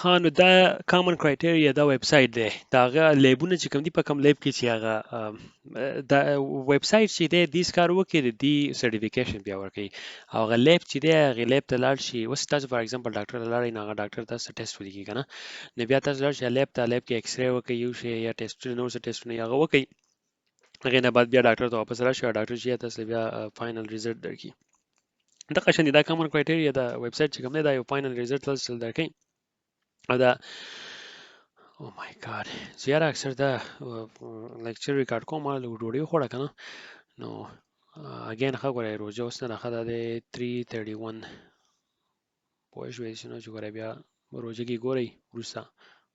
ها نو دا کامن کرایټیریا دا ویب سایټ دی دا هغه لیبونه چې کوم دي په کوم لیب کې چې هغه دا ویب سایټ چې دی دیس کار وکړي دی سرټیفیکیشن بیا ورکړي او هغه لیب چې دی هغه لیب ته لاړ شي اوس تاسو فار ایگزامپل ډاکټر لاړی نو هغه ډاکټر تاسو ټیسټ ولیکي کنه نو بیا تاسو لاړ شئ لیب ته لیب کې ایکس ری وکړي یو شی یا ټیسټ نور څه ټیسټونه هغه وکړي هغه نه بعد بیا ډاکټر ته واپس راشي او ډاکټر چې تاسو بیا فائنل ریزلټ درکړي دا قشن دا کامن کرایټیریا دا ویب سایټ چې کوم دی دا یو فائنل ریزلټ تاسو درکړي او دا او مای ګاډ زیاره اکثر دا لیکچر ریکارډ کوم ما ډوډۍ خوړه کنه نو اگین ښه غوړی روزه اوس نه ښه ده 331 پوه شوې چې غوړی بیا روزه کې ګورئ وروسته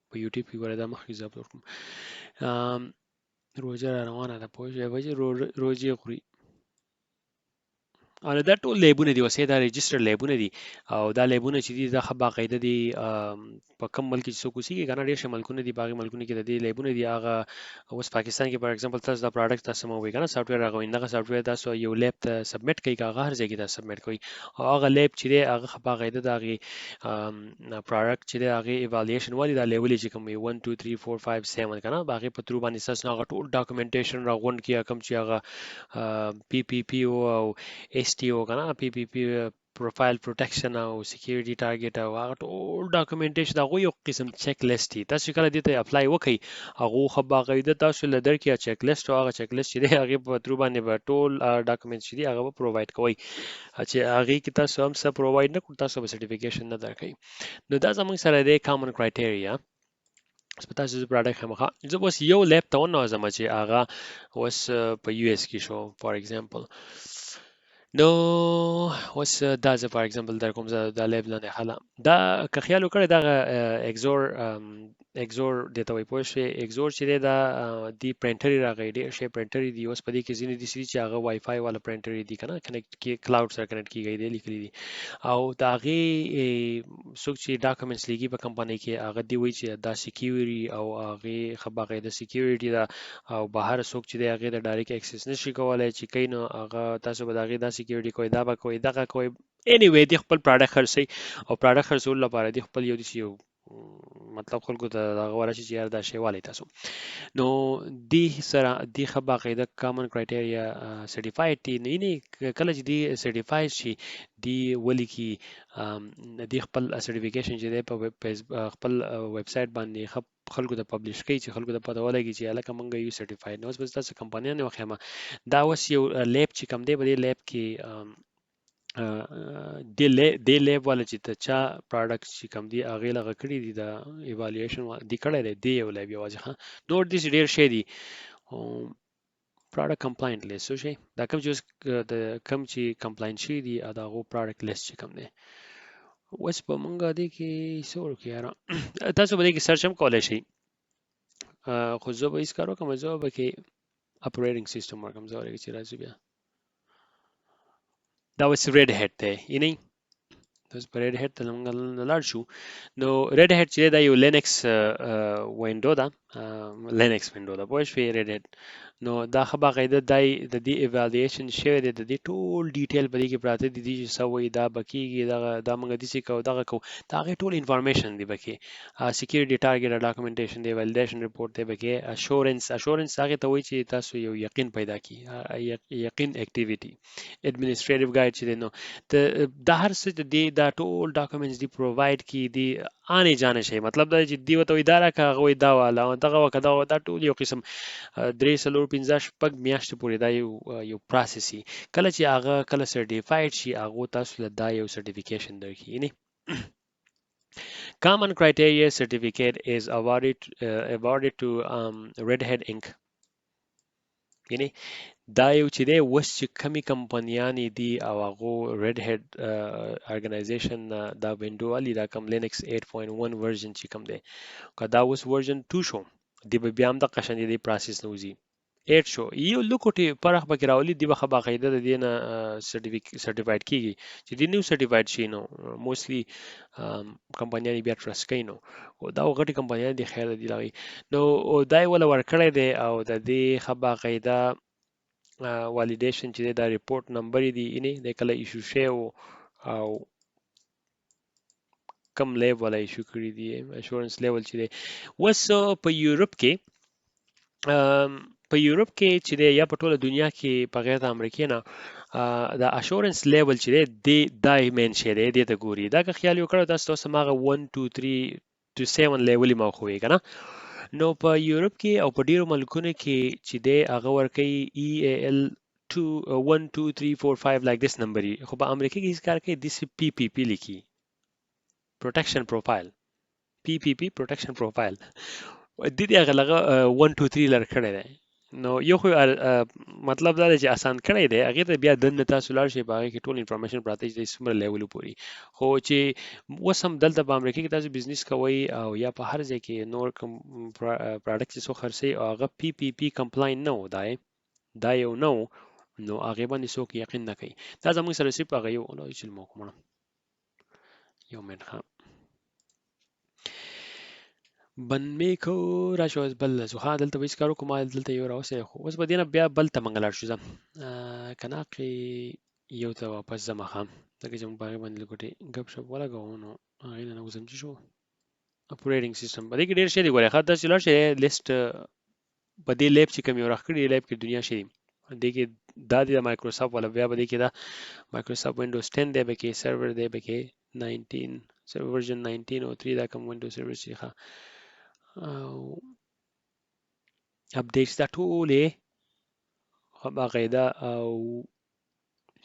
په یوټیوب کې ګورئ دا مخکې زه اپلوډ کوم روزه را روانه ده پوه شوې وجه روزې خوري او دا ټول لیبونه دي وسې دا رجستر لیبونه دي او دا لیبونه چې دي دا ښه باقاعده دي په کوم ملک کې څوک اوسېږي کنه ډېر ښه ملکونه دي باغي ملکونه کې د دې لیبونه دي هغه اوس پاکستان کې فار ایگزامپل تاسو دا پروډکټ تاسو مو وی کنه سافټویر هغه وینځه سافټویر تاسو یو لیب ته سبمټ کوي هغه هر ځای کې تاسو سبمټ کوي او هغه لیب چې دی هغه ښه باقاعده د هغې پروډکټ چې دی هغې ایوالویشن والي دا لیول چې کوم 1 2 3 4 5 7 کنه هغې په ترو باندې تاسو هغه ټول ډاکومنټیشن راغونډ کړي کوم چې هغه پی پی پی او اس ټي او کنه پی پی پی پروفایل پروټیکشن او سکیورټی ټارګټ او هغه ټول ډاکومنټیشن دا یو قسم چیک لیست دی تاسو کله دې ته اپلای وکړئ هغه خو باقاعده تاسو لدر کې چیک لیست او هغه چیک لیست چې دی هغه په ترو باندې به ټول ډاکومنټ چې دی هغه به پرووایډ کوي چې هغه کې تاسو هم څه پرووایډ نه کړئ تاسو به سرټیفیکیشن نه درکړي نو دا زموږ سره دی کامن کرایټیریا تاسو زه پروډکټ همغه زه اوس یو لیب ته وننوځم چې هغه اوس په یو اس کې شو فار ایگزامپل نو اوس دا زه فار ایگزامپل در کوم زه دا لیب لاندې حاله دا که خیال وکړئ دا اگزور دته وای پوه شئ اگزور چې دی دا دی پرنټر راغی ډېر شی پرنټر دی اوس په دې کې ځینې دي چې هغه وای فای والا پرنټر دی کنه کنیکټ کې کلاود سره کنیکټ کیږي دی لیکلي دي او دا هغې څوک چې ډاکومنټس لیکي په کمپنۍ کې هغه دی وایي چې دا سیکیورټي او هغې ښه باقاعده سیکیورټي ده او بهر څوک چې دی هغې د ډایرکټ اکسس نشي کولی چې کوي نو هغه تاسو به د هغې دا سیکیورټي کوئ دا به کوئ دغه کوئ انیوی دی خپل پروډکټ خرڅوي او پروډکټ خرڅولو لپاره دی خپل یو مطلب خلکو ته دغه ورشي چې یار دا شی والی تاسو نو دی سره دی ښه باقاعده کامن کرایټیریا سرټیفاید دي نه کله چې دی سرټیفاید شي دی ولیکي دی خپل سرټیفیکیشن چې دی په خپل ویب سایټ باندې خلکو ته پبلش کوي چې خلکو ته پته ولګي چې هلکه موږ یو سرټیفاید نو اوس به تاسو کمپنیانې وښیم دا اوس یو لیب چې کوم دی په دې لیب کې دی لیب والا چې ته چا پروډکټ چې کوم دی هغې لغه کړي دي د ایوالویشن دی کړی دی دی یو لیب یوازې ښه نور داسې ډېر شی دي پروډکټ کمپلاینټ لیست څه شی دا کوم چې اوس د کوم چې کمپلاینټ شوي دي د هغو پروډکټ لیست چې کوم دی اوس په موږ دې کې څه وکړو یاره تاسو به دې کې سرچ هم کولی شئ خو زه به هېڅ کار وکړم زه به کې اپریټنګ سیسټم ورکړم زه ورکړم چې راځو بیا دا اوس ریډ هیټ دی یعنی اوس په ریډ هیټ ته موږ لاړ شو نو ریډ هیټ چې دا یو لینکس وینډو ده لینکس وینډو ده پوه شوې ریډ هیټ نو دا ښه باقاعده د دې ایوالویشن شوی دی د دې ټول ډیټیل په دې کې پراته دي چې څه وایي دا به کېږي دا موږ داسې کوو دغه کوو د هغې ټول انفارمیشن دی به کې سیکیورټي ټارګټ ډاکومنټیشن دی ویلیډیشن رپورټ دی به کې اشورنس هغې ته وایي چې تاسو یو یقین پیدا کړي یقین اکټیویټي ایڈمنسټریټیو ګایډ چې دی نو دا هر څه دا ټول ډاکومنټس دی پرووایډ کړي دي آنې جانې شي مطلب دا چې دی ورته وایي دا راکړه هغه وایي دا واله دغه وکړه دا ټول یو قسم 3 4 5 شپږ میاشتې پورې دا یو پروسس وي کله چې هغه کله سرټیفاید شي هغه تاسو له دا یو سرټیفیکیشن درکړي یعنی Common criteria certificate is awarded to Red Hat Inc. یعنی دا یو چې دی اوس چې کمی کمپنیانې دي او هغو ریډ هیډ ارګنایزیشن دا وینډو والی دا کم لینکس 8.1 ورژن چې کم دی که دا اوس ورژن 2 شو دی به بیا هم د قشن دی پروسس نه وځي 8 شو یو لوکوټي فرق به کې راولي دی به ښه باقاعده د دې نه سرټیفاید کېږي چې دی نیو سرټیفاید شي نو موستلی کمپنیانې بیا ټرسټ کوي نو دا غټې کمپنیانې دي خیر دی لغوي نو دا یې وله ورکړی دی او د دې ښه باقاعده والیډیشن چې دا ریپورټ نمبر دی یعنی د کله ایشو شوی او کم لیب والا ایشو کړی دی اشورنس لیول چې دی وس په یورپ کې په یورپ کې چې دی یا په ټوله دنیا کې په غیر د امریکا نه د اشورنس لیول چې دی دای مین شي دی د ته ګوري دا که خیال یو کړو تاسو تاسو ماغه 1 2 3 to 7 لیول ما خو یې کنه نو په یورپ کې او په ډیرو ملکونو کې چې دی هغه ورکي EAL 2 1 2 3 4 5 like this number خو په امریکا کې هیڅ کار کوي د سی پی پی پی لیکي protection profile PPP protection profile د دې هغه لغه 1 2 3 لر کړی دی نو یو خو مطلب دا دی چې آسان کړی دی هغه ته بیا دنه تاسو لاړ شئ په هغه کې ټول انفارمیشن پراته چې څومره لیول پوري خو چې اوس هم دلته په امریکا کې تاسو بزنس کوئ او یا په هر ځای کې نور کوم پروډکټ چې څو خرڅي او هغه PPP کمپلاین نه و دا یو نو نو هغه باندې څوک یقین نه کوي دا زموږ سره سپ هغه یو نو چې مو کوم یو منټ بن میکو راشو از بل زه ها دلته ویس کارو کوم دلته یو راوسه خو اوس به دینه بیا بل ته منګلار شو زم کنه کې یو ته واپس زما خام دغه چې مبارک باندې لګوټي غب شپ ولا غوونو هغه نه وزم چې شو اپریټینګ سیستم باندې کې ډیر شي دی ګوره خاطر چې لار شي لیست په دې لیب چې کوم یو راخړي لیب کې دنیا شي دې کې دا د مایکروسافټ ولا بیا به دې کې دا مایکروسافټ وینډوز 10 دی به کې سرور دی به کې 19 سرور ورژن 19 او 3 دا کوم وینډوز سرور شي ښه او updates دا ټولې خو باقاعده او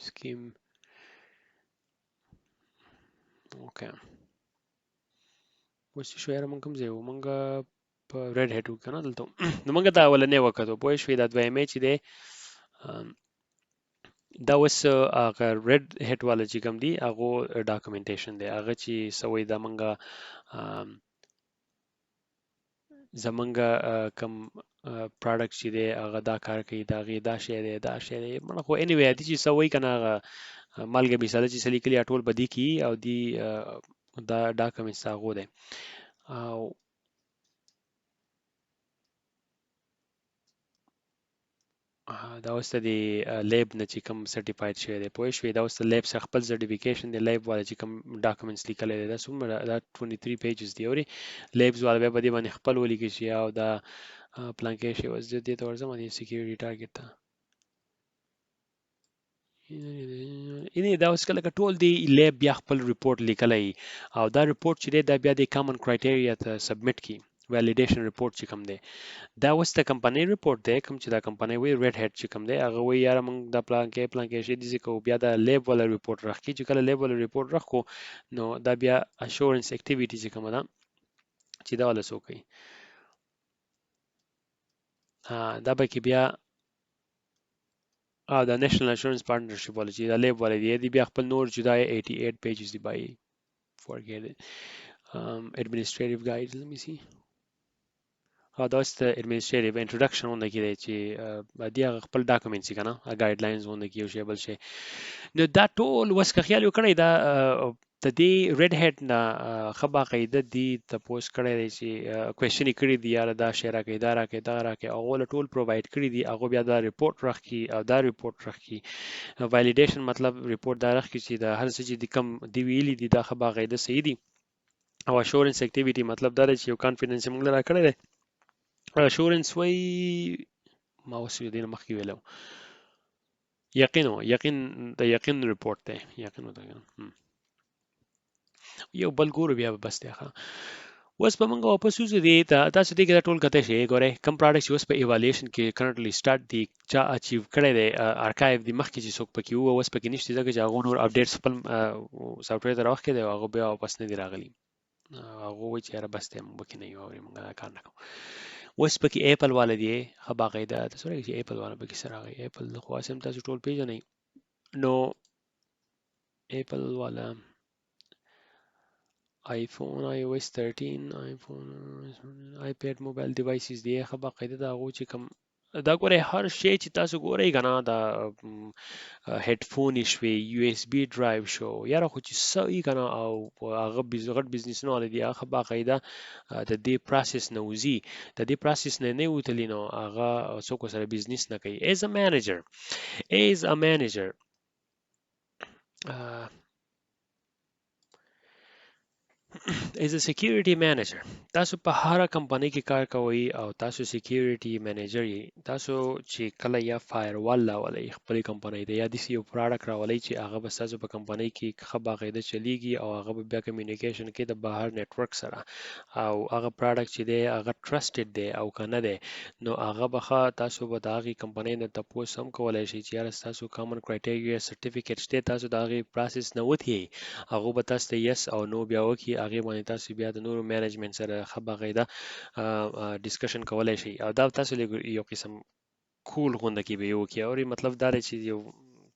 سکیم اوکې وڅ شو یاره مونږ کوم ځای و مونږ په ریډ هټ وکنه دلته نو مونږ دا ولنې وکړو پوه شوې دا دویمې چې دی دا اوس هغه ریډ هټ والا چې کوم دی هغه ډاکومنټیشن دی هغه چې سوی دا مونږ زمونږ کم پروډکټ چې دی هغه دا کار کوي دا غي دا شی دی مړه خو اني وی دي چې سوي کنه هغه مالګه مثال چې سلی کلی ټول بدی کی او دی دا ډاکومنټس هغه دی او دا اوس د لیب نه چې کوم سرټیفاید شوی دی پوه شوې دا اوس د لیب څخه خپل سرټیفیکیشن دی لیب والا چې کوم ډاکومنټس لیکل دی دا څومره دا 23 پیجز دی اوري لیبز والا به باندې باندې خپل ولیکي شي او دا پلان کې شي اوس دې ته ورځم د سکیورټی ټارګټ ته اینه دا اوس کله ټول دی لیب بیا خپل ریپورت لیکلی او دا ریپورت چې دی دا بیا د کامن کرایټیریا ته سبمټ کی ویلیډیشن ریپورت چې کوم دی دا اوس د کمپنۍ ریپورت دی کوم چې دا کمپنۍ وی ریډ هټ چې کوم دی هغه وی یاره موږ د پلان کې شي دي کو بیا د لیب ولا ریپورت راخی چې کله لیب ولا ریپورت راخو نو دا بیا اشورنس اکټیویټی چې کوم ده چې دا ولا سو کوي دا به کې بیا دا نېشنل انشورنس پارټنرشپ پالیسی دا لیب ولا دی بیا خپل نور جدای 88 پیجز دی بای forget it administrative guides let me see دا است administrative introduction ونه کې دی چې دی خپل ډاکومنټس کنه ګایډلاینز ونه کې یو شی بل شي نو دا ټول وس که خیال وکړی دا د دې ریډ هټ نه خبا قاعده دی تاسو کړی دی چې کوېشن کړی دی یاره دا شی راکې دا راکې او ټول پروواید کړی دی هغه بیا دا ریپورت راکې او دا ریپورت راکې ویلیډیشن مطلب ریپورت دا راکې چې دا هر څه چې د کم دی ویلي دی دا خبا قاعده صحیح دی او اشورنس اکټیویټی مطلب دا چې یو کانفیډنس موږ لرا کړی دی اشورنس وی ما اوس دې مخکې ویلو یقین د یقین ریپورت دی یقین وته یو بل ګورو بیا بس دی ښه اوس په موږ واپس وځو دی تاسو دې کې ټول کته شي ګوره کم پروډکټس اوس په ایوالویشن کې کرنټلی سٹارټ دی چا اچیو کړی دی ارکایو دی مخکې چې څوک پکې وو اوس پکې نشته ځکه چې هغه نور اپډیټس خپل سافټویر ته راوخی دی هغه بیا واپس نه دی راغلی هغه وایي چې یاره بس دی موږ پکې نه یو اوري موږ دا کار نه کوو اوس پکې ایپل والا دی ښه باقاعده تاسو راغی چې ایپل والا پکې سره راغی ایپل خو اسیم تاسو ټول پیژنئ نو ایپل والا آیفون iOS 13 آیفون آیپیډ موبایل ډیوایسز دی ښه باقاعده دا هغه چې کوم دا ګوره هر شی چې تاسو ګورئ کنه دا هډفون شوي یو اس بي ډرایو شو یاره خو چې سوي کنه او هغه غټ بزنس نه ولدي هغه باقاعده د دې پروسس نه وزي د دې پروسس نه وتلی نو هغه څوک سره بزنس نه کوي as a manager as a security manager تاسو په هر کمپنۍ کې کار کوئ او تاسو security manager یې تاسو چې کله یا firewall راولئ خپل کمپنۍ ته یا داسې یو پروډکټ راولئ چې هغه به تاسو په کمپنۍ کې ښه باقاعده چلیږي او هغه به بیا کمیونیکیشن کې د بهر نیټورک سره او هغه پروډکټ چې دی هغه ټرسټډ دی او کنه دی نو هغه به تاسو به د هغې کمپنۍ نه تپوس هم کولی شئ چې یاره تاسو کامن کرایټیریا سرټیفیکیټ شته تاسو د هغې پروسس نه وتئ هغه به تاسو ته یس او نو بیا وکړي هغې باندې تاسو بیا د نورو مینجمنټ سره ښه باقاعده ډسکشن کولی شئ او دا تاسو یو قسم کول غونډه کې به یې وکړي او مطلب دا دی چې یو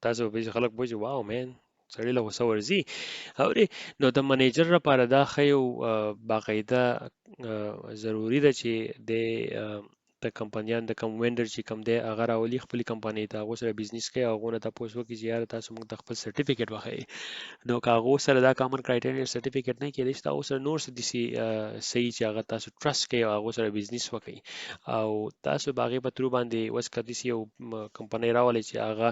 تاسو به خلک وایي واو مین سړی له غوسه ورځي او نو د منیجر لپاره دا ښه یو باقاعده ضروري ده چې د د کمپنیان د کوم وینډر چې کوم دی هغه راولي خپل کمپنۍ ته هغو سره بزنس کوي او هغو نه تپوس وکړي چې یاره تاسو موږ ته خپل سرټیفیکیټ وښایي نو که هغو سره دا کامن کرایټیریا سرټیفیکیټ نه کېدای شي هغو سره نور څه داسې صحیح چې هغه تاسو ټرسټ کوي او هغو سره بزنس وکړي او تاسو به هغې په ترو باندې اوس که داسې یو کمپنۍ راولئ چې هغه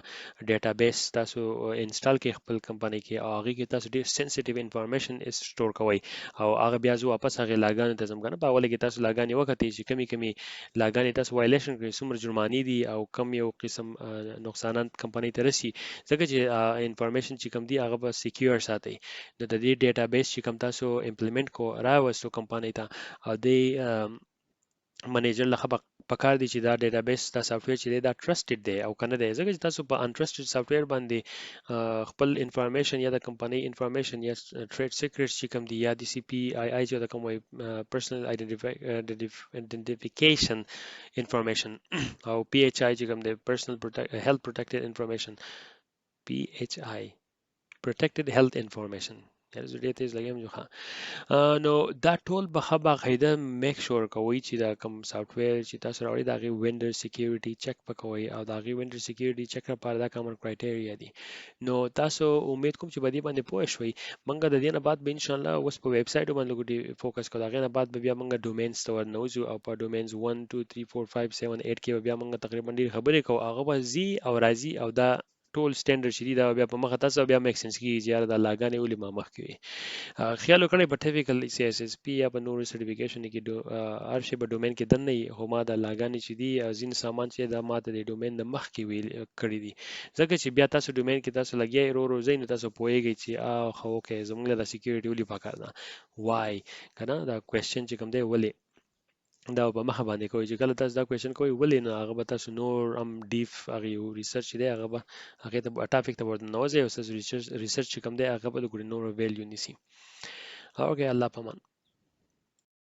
ډیټابیس تاسو انسټال کړئ خپل کمپنۍ کې او هغې کې تاسو ډېر سینسیټیو انفارمیشن سټور کوئ او هغه بیا زه واپس هغې لاګانو ته ځم که نه په اوله کې تاسو لاګانې وکتئ چې کمې لاګانې تاسو وایلیشن کړئ څومره جرمانې دي او کم یو قسم نقصانات کمپنۍ ته رسي ځکه چې انفارمیشن چې کوم دی هغه به سکیور ساتي نو د دې ډیټابیس چې کوم تاسو امپلیمنٹ کو راوستو کمپنۍ ته او د منیجر له پکار دی چې دا ډیټابیس دا سافټویر چې دی دا ټرسټډ دی او کنه دی ځکه چې تاسو په انټرسټډ سافټویر باندې خپل انفارمیشن یا د کمپنۍ انفارمیشن یا ټریډ سیکریټس چې کوم دی یا د سی پی آی آی چې د کوم پرسنل آیډنټیفیکیشن انفارمیشن او پی ایچ آی چې کوم دی پرسنل هیلث پروټیکټډ انفارمیشن پی ایچ آی protected health information ډېر تیز لګیم جو ښه نو دا ټول به ښه باقاعده میک شور کوئ چې دا کوم سافټویر چې تاسو راوړئ د هغې وینډر سیکیورټي چک به کوئ او د هغې وینډر سیکیورټي چک لپاره دا کامن کرایټیریا دي نو تاسو امید کوم چې په دې باندې پوه شوئ موږ د دې نه بعد به انشاءالله اوس په ویب سایټو باندې لږ فوکس کوو د هغې نه بعد به بیا موږ ډومینز ته ورنوځو او په ډومینز 1 2 3 4 5 7 8 کې به بیا موږ تقریبا ډېرې خبرې کوو هغه به ځي او راځي او دا ټول سټینډرډ چې دي دا بیا په مخه تاسو بیا میک سنس کېږي چې یاره دا لاګانې ولې ما مخکې وي خیال وکړئ په ټیپیکل سی اس اس پی یا په نورو سرټیفیکیشن کې هر شی په ډومین کې دننه وي خو ما دا لاګانې چې دي ځینې سامان چې دا ما ته د ډومین نه مخکې ویل کړي دي ځکه چې بیا تاسو ډومین کې تاسو لګیا ورو ځئ نو تاسو پوهیږئ چې خو اوکې زموږ له سکیورټي ولې پکار ده وای که نه دا کوېسچن چې کوم دی ولې دا په مخه باندې کوئ چې کله تاسو دا کوېشن کوئ ولې نو هغه به تاسو نور هم ډیف هغه یو ریسرچ دی هغه به هغې ته ټاپک ته ورننوځئ او ستاسو ریسرچ چې کوم دی هغه به د نورو ویلیو نیسي اوکې الله پامان